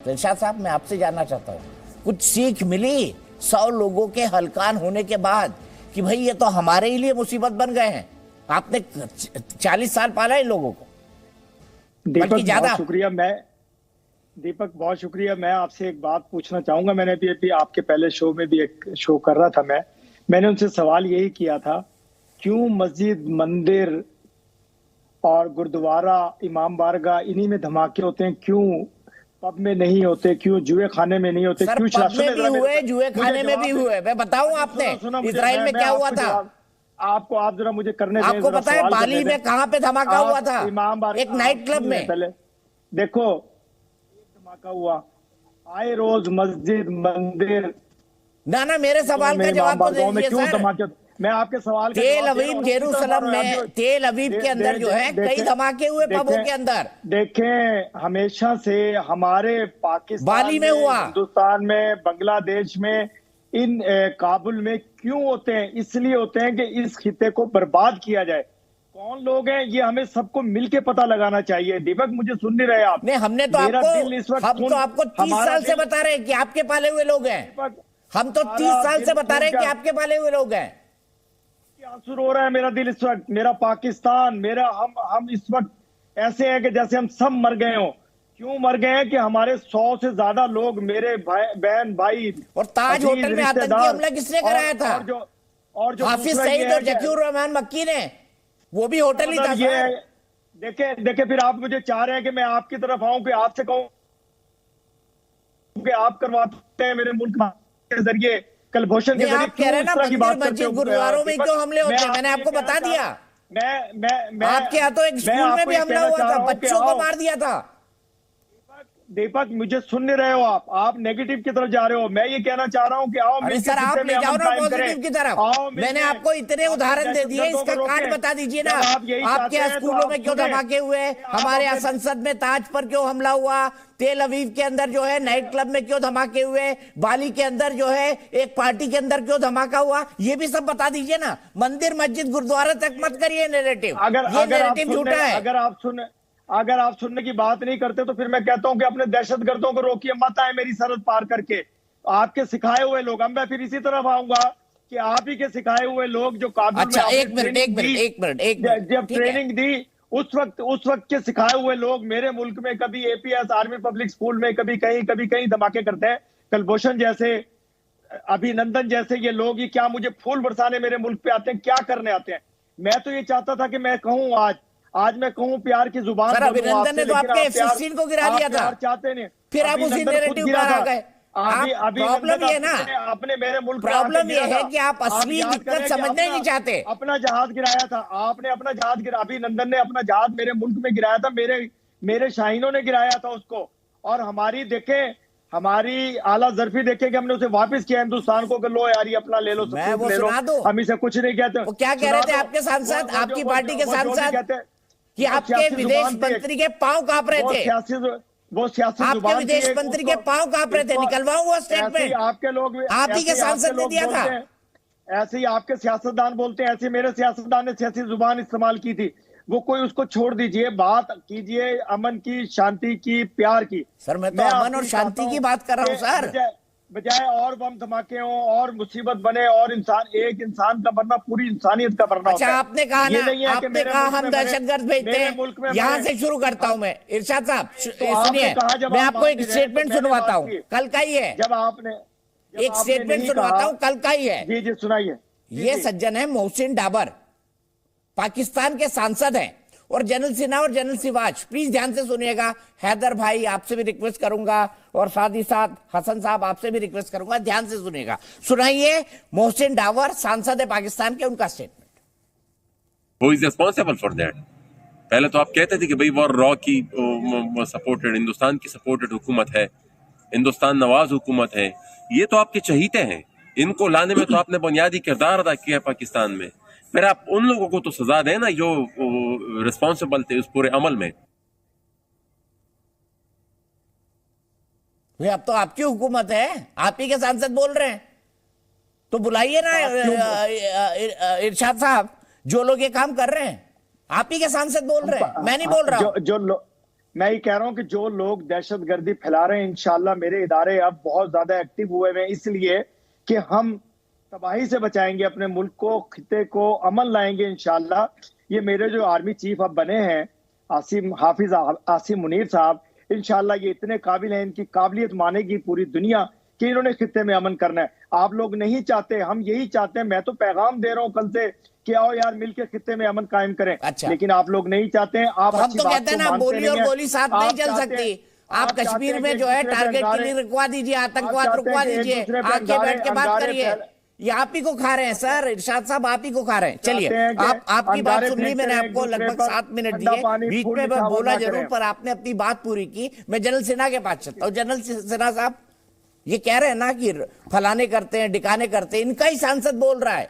तो इरशाद साहब, मैं आपसे जानना चाहता हूँ, कुछ सीख मिली 100 लोगों के हलकान होने के बाद कि भाई ये तो हमारे ही लिए मुसीबत बन गए हैं? आपने 40 साल पाला इन लोगों को, बल्कि ज्यादा। दीपक बहुत शुक्रिया। मैं आपसे एक बात पूछना चाहूंगा। मैंने भी आपके पहले शो में भी एक शो कर रहा था, मैंने उनसे सवाल यही किया था, क्यों मस्जिद, मंदिर और गुरुद्वारा, इमाम बारगाह, इन्हीं में धमाके होते हैं, क्यों पब में नहीं होते, क्यों जुए खाने में नहीं होते? सर, क्यों पब में भी हुए, जुए खाने में भी हुए। मैं बताऊं आपने इजराइल में क्या हुआ था आपको? आप जरा मुझे करने दें। आपको पता है बाली में कहां पे धमाका हुआ था? एक नाइट क्लब में। पहले देखो, धमाका हुआ, आए रोज मस्जिद, मंदिर। ना मेरे सवाल का जवाब तो दीजिए सर। मैं आपके सवाल का तेल अवीव, जेरूसलम में, तेल अवीव के अंदर जो है कई धमाके हुए पबों के अंदर। देखें, हमेशा से हमारे पाकिस्तान बाली में हुआ, हिंदुस्तान में, बांग्लादेश में, इन काबुल में क्यों होते हैं? इसलिए होते हैं कि इस खिते को बर्बाद किया जाए। कौन लोग हैं ये हमें सबको मिलके पता लगाना चाहिए। दीपक, मुझे सुन नहीं रहे आप? नहीं, हम तो आपको 30 साल से बता रहे हैं कि आपके पाले हुए लोग हैं। हम तो 30 साल से बता रहे हैं कि आपके पाले हुए लोग हैं। आंसू रो रहा है मेरा दिल इस वक्त। मेरा पाकिस्तान, मेरा हम इस वक्त ऐसे हैं कि जैसे हम सब मर गए हों। क्यों मर गए हैं? कि हमारे 100 से ज्यादा लोग, मेरे बहन भाई। और ताज होटल में आतंकी हमला किसने कराया था? और जो हाफिज सईद और जकीर रहमान मक्की ने, वो भी होटल ही था। देखे फिर आप मुझे चाह रहे हैं कि मैं आपकी तरफ आऊं, कि आपसे कहूं कि आप करवाते हैं मेरे मुल्क के जरिए कलभूषण के जरिए। आप कह रहे हैं ना मंदिर, मस्जिद, गुरुद्वारों में क्यों हमले होते हैं? मैंने आपको बता दिया। मैं आपके यहाँ तो एक स्कूल में भी हमला हुआ था, बच्चों को मार दिया था। दीपक, मुझे सुन नहीं रहे हो आप नेगेटिव की तरफ जा रहे हो। मैं ये कहना चाह रहा हूँ कि आओ सर, आप ले जाओ ना पॉजिटिव की तरफ। मैंने आपको इतने उदाहरण दे दिए, इसका काट बता दीजिए ना। आपके यहाँ स्कूलों में क्यों धमाके हुए? हमारे यहाँ संसद में ताज पर क्यों हमला हुआ? तेल अवीव के अंदर जो है नाइट क्लब में क्यों धमाके हुए? बाली के अंदर जो है एक पार्टी के अंदर क्यों धमाका हुआ? ये भी सब बता दीजिए ना। मंदिर, मस्जिद, गुरुद्वारा तक मत करिए नैरेटिव। ये नैरेटिव झूठा है। अगर आप सुनने की बात नहीं करते तो फिर मैं कहता हूं कि अपने दहशतगर्दों को रोकिए, मत आए मेरी सरहद पार करके। आपके सिखाए हुए लोग, अब मैं फिर इसी तरफ आऊंगा कि आप ही के सिखाए हुए लोग जो काबुल में एक मिनट जब ट्रेनिंग दी, उस वक्त के सिखाए हुए लोग मेरे मुल्क में कभी एपीएस आर्मी पब्लिक स्कूल में कभी कहीं धमाके करते हैं। कलभूषण जैसे, अभिनंदन जैसे ये लोग, ये क्या मुझे फूल बरसाने मेरे मुल्क पे आते हैं? क्या करने आते हैं? मैं तो ये चाहता था कि मैं कहूं, आज मैं कहूं प्यार की जुबान। सर, अभिनंदन ने तो आपके F-16 को गिरा दिया था। चाहते नहीं, फिर आप उसी नैरेटिव पर आ गए। प्रॉब्लम ये ना, आपने मेरे मुल्क, प्रॉब्लम ये है कि आप असली दिक्कत समझना ही नहीं चाहते। अपना जहाज गिराया था आपने, अपना जहाज गिरा, अभिनंदन ने अपना जहाज मेरे मुल्क में गिराया था, मेरे शाहीनों ने गिराया था उसको। और हमारी आला जरफी देखे कि हमने उसे वापस किया हिंदुस्तान को, कि लो यार ये अपना ले लो, मैं वो सुना दूं? हम इसे कुछ नहीं कहते। वो क्या कह रहे थे आपके सांसद, आपकी पार्टी के सांसद, कि आपके विदेश मंत्री के पांव कांप रहे थे? आपके विदेश मंत्री के पांव कांप रहे थे। निकलवाऊं वो स्टेटमेंट? आपके लोग, आप ही के सांसद ने दिया था। ऐसे ही आपके सियासतदान बोलते हैं, ऐसे मेरे सियासतदान ने सियासी जुबान इस्तेमाल की थी। वो कोई उसको छोड़ दीजिए, बात कीजिए अमन की, शांति की, प्यार की। सर, मैं तो अमन और शांति की बात कर रहा हूँ सर। बजाय और बम धमाके हों और मुसीबत बने और एक इंसान का मरना पूरी इंसानियत का मरना। अच्छा, आपने कहा ना, आपने कहा हम दहशतगर्द भेजते हैं। यहाँ से शुरू करता हूँ मैं। इरशाद साहब सुनिए, मैं आपको एक स्टेटमेंट सुनवाता हूँ, कल का ही है। जब आपने एक स्टेटमेंट सुनवाता हूँ, कल का ही है। जी सुनाइए। ये सज्जन है मोहसिन डाबर, पाकिस्तान के सांसद हैं, और जनरल सिन्हा और जनरल सिवाच, प्लीज ध्यान से सुनिएगा। हैदर भाई, आपसे भी रिक्वेस्ट करूंगा, और साथ ही साथ हसन साहब, आपसे भी रिक्वेस्ट करूंगा, ध्यान से सुनिएगा। सुनाइए मोहसिन डावर, सांसद है पाकिस्तान के, उनका statement. Who is responsible for that? पहले तो आप कहते थे कि भाई वो रॉ की सपोर्टेड, हिंदुस्तान की सपोर्टेड हुकूमत है, हिंदुस्तान नवाज हुकूमत है। ये तो आपके चहीते हैं, इनको लाने में तो आपने बुनियादी किरदार अदा किया पाकिस्तान में। फिर आप उन लोगों को तो सजा दें ना जो रिस्पॉन्सिबल थे उस पूरे अमल में। अब तो आपकी हुकूमत है, आप ही के सांसद बोल रहे हैं, तो बुलाइए ना इरशाद साहब, जो लोग ये काम कर रहे हैं। आप ही के सांसद बोल रहे हैं, मैं नहीं बोल रहा हूं। मैं ये कह रहा हूं कि जो लोग दहशतगर्दी फैला रहे हैं, इंशाल्लाह मेरे इदारे अब बहुत ज्यादा एक्टिव हुए हैं, इसलिए कि हम तबाही से बचाएंगे अपने मुल्क को, खिते को, अमन लाएंगे इंशाल्लाह। ये मेरे जो आर्मी चीफ अब बने हैं आसिम मुनीर साहब, इंशाल्लाह ये इतने काबिल हैं, इनकी काबिलियत मानेगी पूरी दुनिया कि इन्होंने खिते में अमन करना है। आप लोग नहीं चाहते, हम यही चाहते हैं। मैं तो पैगाम दे रहा हूं कल से कि आओ यार मिलके खिते में अमन कायम करें। अच्छा। लेकिन आप लोग नहीं चाहते हैं। आप हम तो कहते हैं ना, बोली और गोली साथ नहीं चल सकती। आप कश्मीर में जो है टारगेट किलिंग रुकवा दीजिए, आतंकवाद रुकवा दीजिए, आके बैठ के बात करिए। ये आप ही को खा रहे हैं सर, इरशाद साहब आप ही को खा रहे हैं। चलिए, आपकी बात सुन ली मैंने, आपको लगभग 7 मिनट दिए, बीच में मैं बोला जरूर पर आपने अपनी बात पूरी की। मैं जनरल सिन्हा के पास चलता हूँ। जनरल सिन्हा साहब, ये कह रहे हैं ना कि फलाने करते हैं, डिकाने करते हैं, इनका ही सांसद बोल रहा है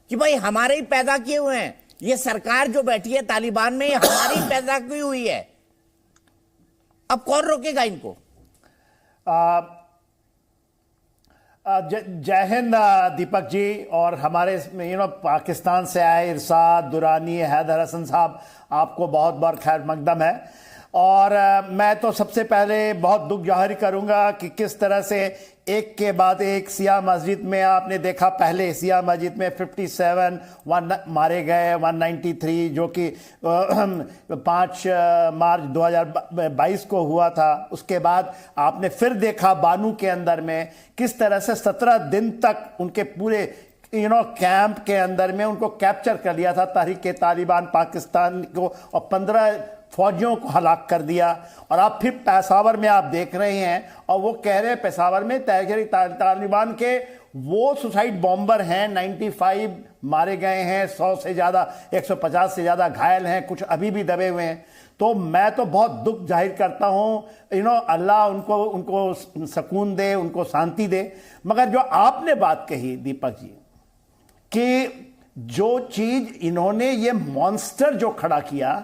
कि भाई हमारे ही पैदा किए हुए हैं, ये सरकार जो बैठी है तालिबान में हमारी पैदा की हुई है। अब कौन रोकेगा इनको? जय हिंद दीपक जी, और हमारे पाकिस्तान से आए इरशाद दुरानी, हैदर हसन साहब, आपको बहुत बहुत खैर मकदम है। और मैं तो सबसे पहले बहुत दुख जाहिर करूंगा कि किस तरह से एक के बाद एक सिया मस्जिद में, आपने देखा पहले सिया मस्जिद में 57 मारे गए, 193 जो कि 5 मार्च 2022 को हुआ था। उसके बाद आपने फिर देखा बानू के अंदर में किस तरह से 17 दिन तक उनके पूरे कैंप के अंदर में उनको कैप्चर कर लिया था तहरीक तालिबान पाकिस्तान को, और 15 फौजियों को हलाक कर दिया। और आप फिर पेशावर में आप देख रहे हैं, और वो कह रहे हैं पेशावर में तहरीक तालिबान के वो सुसाइड बॉम्बर हैं, 95 मारे गए हैं, 100 से ज़्यादा, 150 से ज़्यादा घायल हैं, कुछ अभी भी दबे हुए हैं। तो मैं तो बहुत दुख जाहिर करता हूँ, अल्लाह उनको सुकून दे, उनको शांति दे। मगर जो आपने बात कही दीपक जी कि जो चीज़ इन्होंने ये मॉन्स्टर जो खड़ा किया,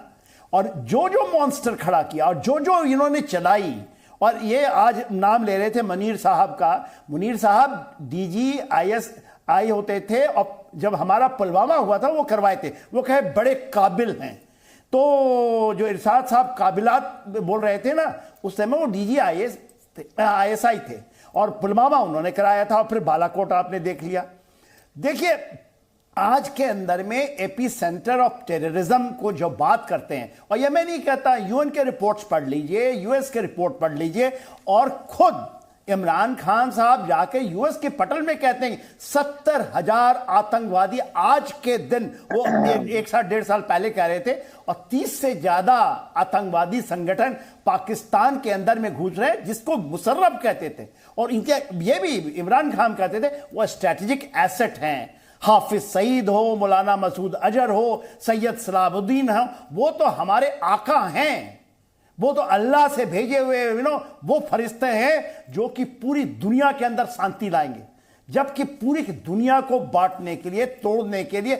और जो मॉन्स्टर खड़ा किया, और जो इन्होंने चलाई, और ये आज नाम ले रहे थे मुनीर साहब का। मुनीर साहब DGISI होते थे, और जब हमारा पुलवामा हुआ था वो करवाए थे। वो कहे बड़े काबिल हैं। तो जो इरशाद साहब काबिलात बोल रहे थे ना, उस समय वो DGISI थे, और पुलवामा उन्होंने कराया था, और फिर बालाकोट आपने देख लिया। देखिए, आज के अंदर में एपी सेंटर ऑफ टेररिज्म को जो बात करते हैं, और ये मैं नहीं कहता, UN के रिपोर्ट्स पढ़ लीजिए, US के रिपोर्ट पढ़ लीजिए, और खुद इमरान खान साहब जाके US के पटल में कहते हैं 70,000 आतंकवादी आज के दिन, वो 1.5 साल पहले कह रहे थे, और 30 से ज्यादा आतंकवादी संगठन पाकिस्तान के अंदर में घुस रहे, जिसको मुशर्रफ कहते थे, और इनके ये भी इमरान खान कहते थे वो स्ट्रेटेजिक एसेट हैं। हाफिज सईद हो, मौलाना मसूद अजहर हो, सैयद सलामुद्दीन हो, वो तो हमारे आका हैं, वो तो अल्लाह से भेजे हुए वो फरिश्ते हैं जो कि पूरी दुनिया के अंदर शांति लाएंगे। जबकि पूरी दुनिया को बांटने के लिए, तोड़ने के लिए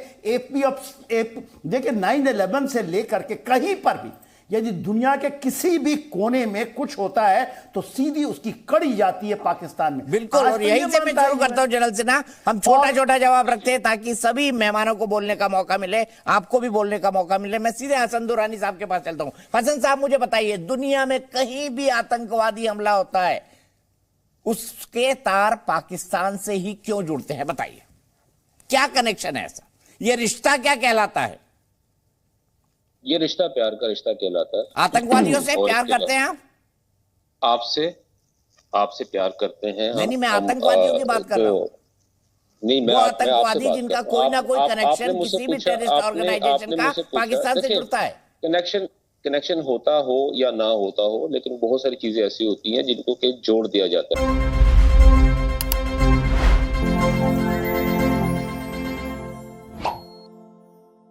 देखिए 9/11 से लेकर के कहीं पर भी यदि दुनिया के किसी भी कोने में कुछ होता है तो सीधी उसकी कड़ी जाती है पाकिस्तान में। बिल्कुल, और यही से मैं शुरू करता हूं जनरल सिन्हा, हम छोटा जवाब रखते हैं ताकि सभी मेहमानों को बोलने का मौका मिले, आपको भी बोलने का मौका मिले। मैं सीधे हसन दुरानी साहब के पास चलता हूं। हसन साहब, मुझे बताइए, दुनिया में कहीं भी आतंकवादी हमला होता है उसके तार पाकिस्तान से ही क्यों जुड़ते हैं? बताइए, क्या कनेक्शन है ऐसा? ये रिश्ता क्या कहलाता है? ये रिश्ता प्यार का रिश्ता कहलाता है। आतंकवादियों से प्यार करते हैं आप? आपसे प्यार करते हैं। नहीं, मैं आतंकवादियों की बात कर रहा हूँ। नहीं, मैं आतंकवादी जिनका कोई ना कोई कनेक्शन किसी भी टेररिस्ट ऑर्गेनाइजेशन का पाकिस्तान से जुड़ता है। कनेक्शन होता हो या ना होता हो, लेकिन बहुत सारी चीजें ऐसी होती हैं जिनको के जोड़ दिया जाता है।